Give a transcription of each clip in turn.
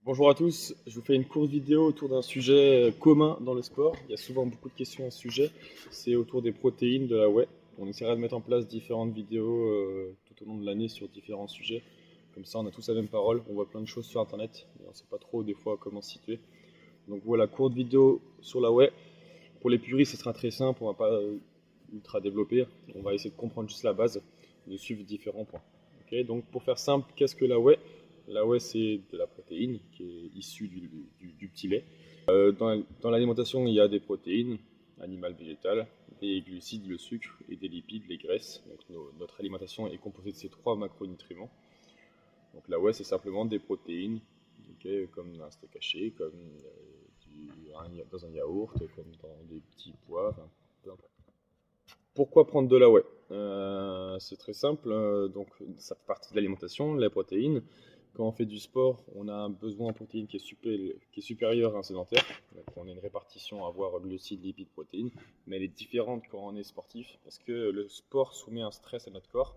Bonjour à tous, je vous fais une courte vidéo autour d'un sujet commun dans le sport. Il y a souvent beaucoup de questions à ce sujet. C'est autour des protéines de la whey. On essaiera de mettre en place différentes vidéos tout au long de l'année sur différents sujets. Comme ça, on a tous la même parole. On voit plein de choses sur Internet, mais on ne sait pas trop des fois comment se situer. Donc voilà, courte vidéo sur la whey. Pour les puristes, ce sera très simple. On ne va pas ultra développer. On va essayer de comprendre juste la base, de suivre différents points. Ok, donc pour faire simple, qu'est-ce que la whey? La whey, c'est de la protéine qui est issue du petit lait. Dans l'alimentation, il y a des protéines, animales, végétales, des glucides, le sucre et des lipides, les graisses. Donc notre alimentation est composée de ces trois macronutriments. Donc la whey, c'est simplement des protéines, okay, comme un steak haché, comme dans un yaourt, comme dans des petits pois, enfin, peu importe. Pourquoi prendre de la whey? C'est très simple, donc ça fait partie de l'alimentation, la protéine. Quand on fait du sport, on a un besoin en protéines qui est supérieur à un sédentaire. Donc on a une répartition à avoir glucides, lipides, protéines, mais elle est différente quand on est sportif parce que le sport soumet un stress à notre corps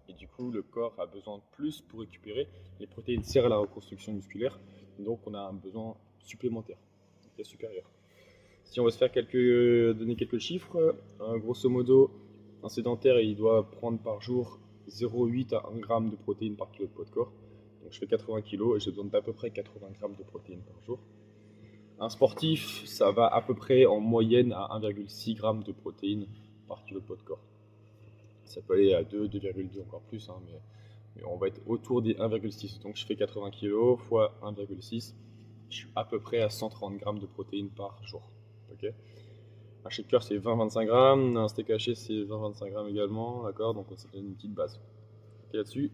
et du coup le corps a besoin de plus pour récupérer. Les protéines servent à la reconstruction musculaire, donc on a un besoin supplémentaire, qui est supérieur. Si on veut se faire donner quelques chiffres, grosso modo, un sédentaire il doit prendre par jour 0,8 à 1 g de protéines par kilo de poids de corps. Donc je fais 80 kg et j'ai besoin d'à peu près 80 g de protéines par jour. Un sportif, ça va à peu près en moyenne à 1,6 g de protéines par kilo de poids de corps. Ça peut aller à 2, 2,2 encore plus, hein, mais on va être autour des 1,6. Donc je fais 80 kg fois 1,6, je suis à peu près à 130 g de protéines par jour. Okay, un shaker c'est 20-25 grammes, un steak haché c'est 20-25 grammes également, d'accord. Donc ça donne une petite base. Okay, là-dessus.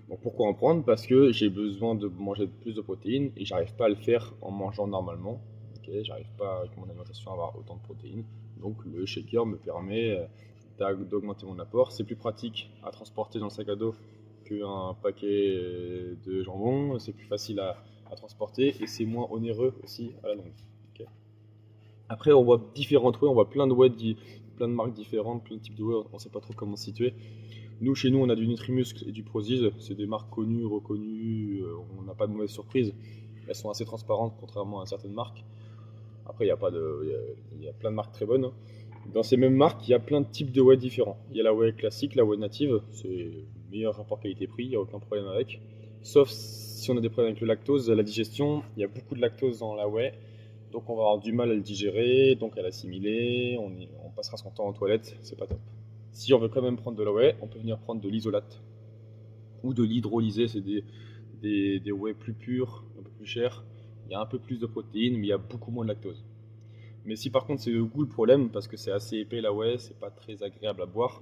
Donc pourquoi en prendre? Parce que j'ai besoin de manger plus de protéines et j'arrive pas à le faire en mangeant normalement. Okay, j'arrive pas avec mon alimentation à avoir autant de protéines. Donc le shaker me permet d'augmenter mon apport. C'est plus pratique à transporter dans le sac à dos qu'un paquet de jambon. C'est plus facile à transporter et c'est moins onéreux aussi à la longue. Okay. Après, on voit différentes whey, on voit plein de whey, plein de marques différentes, plein de types de whey, on sait pas trop comment se situer. Nous, chez nous, on a du Nutrimuscle et du Prozis, c'est des marques connues, reconnues, on n'a pas de mauvaise surprise. Elles sont assez transparentes, contrairement à certaines marques. Après, il y a plein de marques très bonnes, hein. Dans ces mêmes marques, il y a plein de types de whey différents. Il y a la whey classique, la whey native, c'est le meilleur rapport qualité-prix, il n'y a aucun problème avec. Sauf si on a des problèmes avec le lactose, la digestion, il y a beaucoup de lactose dans la whey, donc on va avoir du mal à le digérer, donc à l'assimiler, on passera son temps en toilette, c'est pas top. Si on veut quand même prendre de la whey, on peut venir prendre de l'isolate ou de l'hydrolysé, c'est des whey plus purs, un peu plus chers. Il y a un peu plus de protéines, mais il y a beaucoup moins de lactose. Mais si par contre c'est le goût le problème, parce que c'est assez épais la whey, c'est pas très agréable à boire,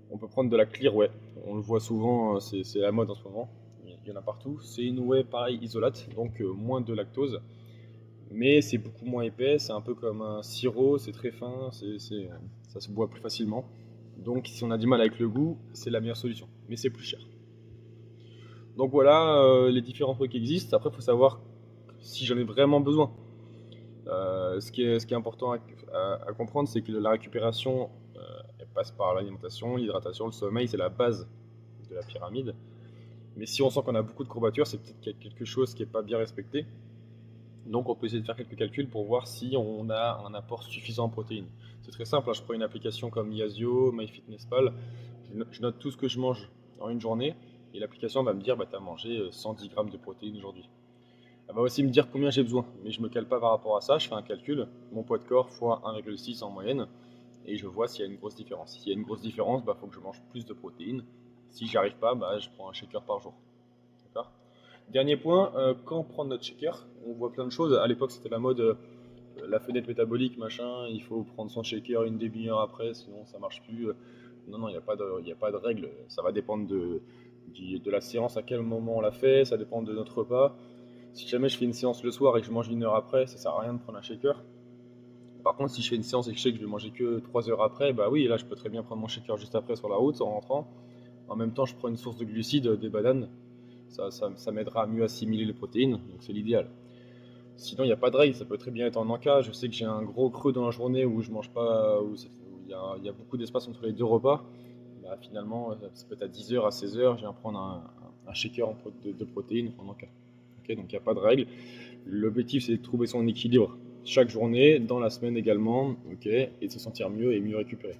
on peut prendre de la clear whey. On le voit souvent, c'est la mode en ce moment. Il y en a partout. C'est une whey pareil isolate, donc moins de lactose. Mais c'est beaucoup moins épais, c'est un peu comme un sirop, c'est très fin, ça se boit plus facilement. Donc si on a du mal avec le goût, c'est la meilleure solution. Mais c'est plus cher. Donc voilà les différents trucs qui existent. Après, il faut savoir si j'en ai vraiment besoin. Ce qui est important à comprendre, c'est que la récupération, elle passe par l'alimentation, l'hydratation, le sommeil, c'est la base de la pyramide. Mais si on sent qu'on a beaucoup de courbatures, c'est peut-être qu'il y a quelque chose qui n'est pas bien respecté. Donc on peut essayer de faire quelques calculs pour voir si on a un apport suffisant en protéines. C'est très simple, hein, je prends une application comme Yazio, MyFitnessPal, je note tout ce que je mange en une journée, et l'application va me dire bah, tu as mangé 110 grammes de protéines aujourd'hui. Elle va aussi me dire combien j'ai besoin, mais je ne me cale pas par rapport à ça, je fais un calcul, mon poids de corps fois 1,6 en moyenne, et je vois s'il y a une grosse différence. S'il y a une grosse différence, il faut que je mange plus de protéines. Si j'y arrive pas, je prends un shaker par jour. D'accord. Dernier point, quand prendre notre shaker, on voit plein de choses. À l'époque, c'était la mode, la fenêtre métabolique, machin, il faut prendre son shaker une demi-heure après, sinon ça marche plus. Non, non, il a pas de règle. Ça va dépendre de la séance, à quel moment on l'a fait, ça dépend de notre repas. Si jamais je fais une séance le soir et que je mange une heure après, ça sert à rien de prendre un shaker. Par contre, si je fais une séance et que je sais que je vais manger que 3 heures après, bah oui, là je peux très bien prendre mon shaker juste après sur la route en rentrant. En même temps, je prends une source de glucides, des bananes. Ça m'aidera à mieux assimiler les protéines, donc c'est l'idéal. Sinon, il n'y a pas de règle, ça peut très bien être en encas. Je sais que j'ai un gros creux dans la journée où je mange pas, où il y a beaucoup d'espace entre les deux repas. Bah, finalement, ça peut être à 10h, à 16h, je viens prendre un shaker de protéines en encas. Ok, donc il n'y a pas de règle. L'objectif, c'est de trouver son équilibre chaque journée, dans la semaine également, ok, et de se sentir mieux et mieux récupérer.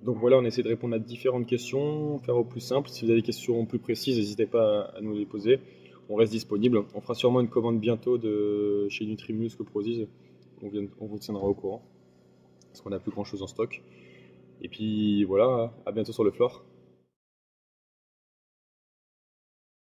Donc voilà, on essaie de répondre à différentes questions, faire au plus simple. Si vous avez des questions plus précises, n'hésitez pas à nous les poser. On reste disponible. On fera sûrement une commande bientôt de chez Nutrimuscle Prozis. On vous tiendra au courant, parce qu'on n'a plus grand chose en stock. Et puis voilà, à bientôt sur le floor.